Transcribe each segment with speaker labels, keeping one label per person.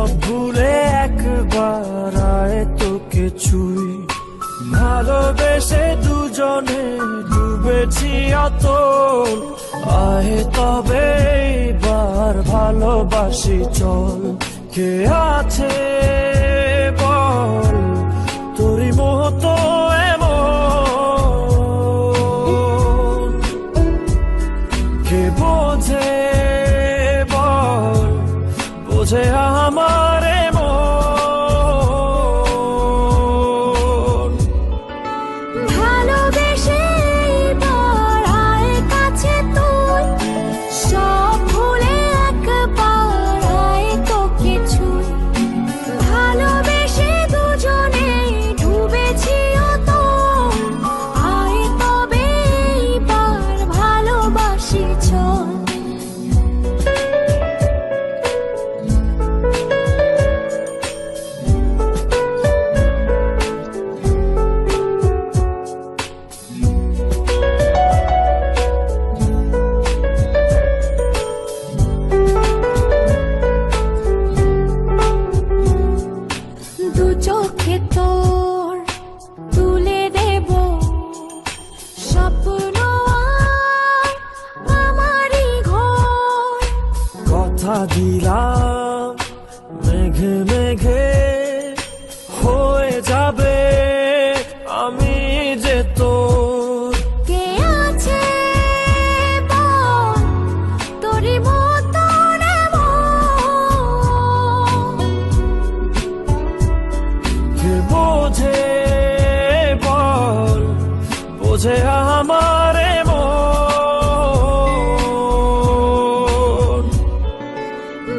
Speaker 1: সব ভুলে একবার আয় তোকে ছুঁই। ভালোবেসে দুজনে ডুবেছি অতল, আয় তবে এইবার ভালোবাসি চল। কে আছে বল তোরই মতো এমন, কে বোঝে বল বোঝে আমার মন।
Speaker 2: ভালোবেসে এবার আয় কাছে তুই, সব ভুলে একবার আয় তোকে ছুঁই। ভালোবেসে দুজনে ডুবেছি অতল, আয় তবে এইবার ভালোবাসি চল। দু চোখে তোর তুলে দেব স্বপ্ন আর আমারই ঘর।
Speaker 1: কথা দিলাম মেঘে মেঘে হয়ে যাবে আমি যে তোর।
Speaker 2: কে আছে বল তোরই মতো এমন,
Speaker 1: কে বোঝে বল বোঝে আমার মন।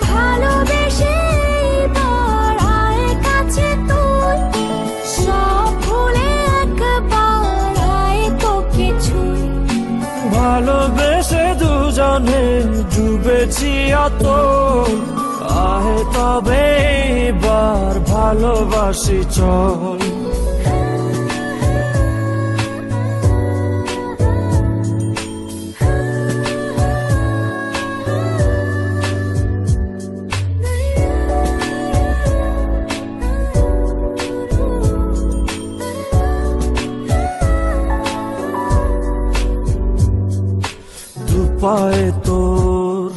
Speaker 2: ভালোবেসে এবার আয় কাছে তুই, সব ভুলে একবার আয় তোকে ছুঁই।
Speaker 1: ভালোবেসে দুজনে ডুবেছি অতল, আয় তবে এবার ভালোবাসি চল। দুপায়ে তোর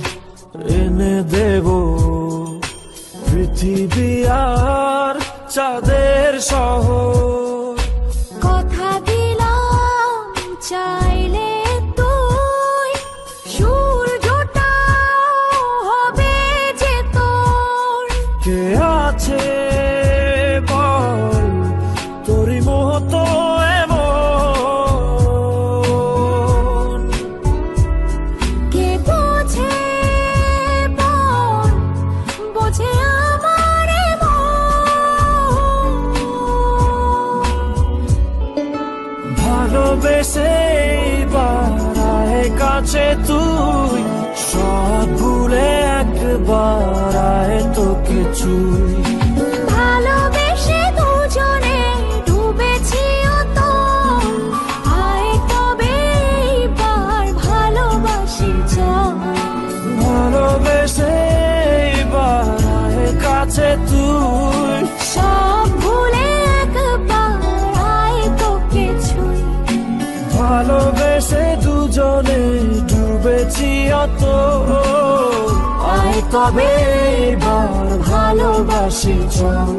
Speaker 1: এনে দেব পৃথিবী আর চাঁদের শহর।
Speaker 2: কথা দিলাম চাইলে তুই সূর্যটাও হবে যে তোর।
Speaker 1: কে আছে বল তোরই মতো এমন,
Speaker 2: কে বোঝে বল বোঝে আমার মন।
Speaker 1: ভালোবেসে এইবার আয় কাছে তুই, সব ভুলে একবার আয় তোকে ছুঁই।
Speaker 2: ভালোবেসে দুজনে ডুবেছি অতল, আয় তবে এইবার ভালোবাসি চল।
Speaker 1: ভালোবেসে এইবার আয় কাছে তুই,
Speaker 2: সব ভুলে একবার আয় তোকে ছুঁই।
Speaker 1: ভালোবেসে দুজনে ডুবেছি অতল, আয় তবে এবার ভালোবাসি চল।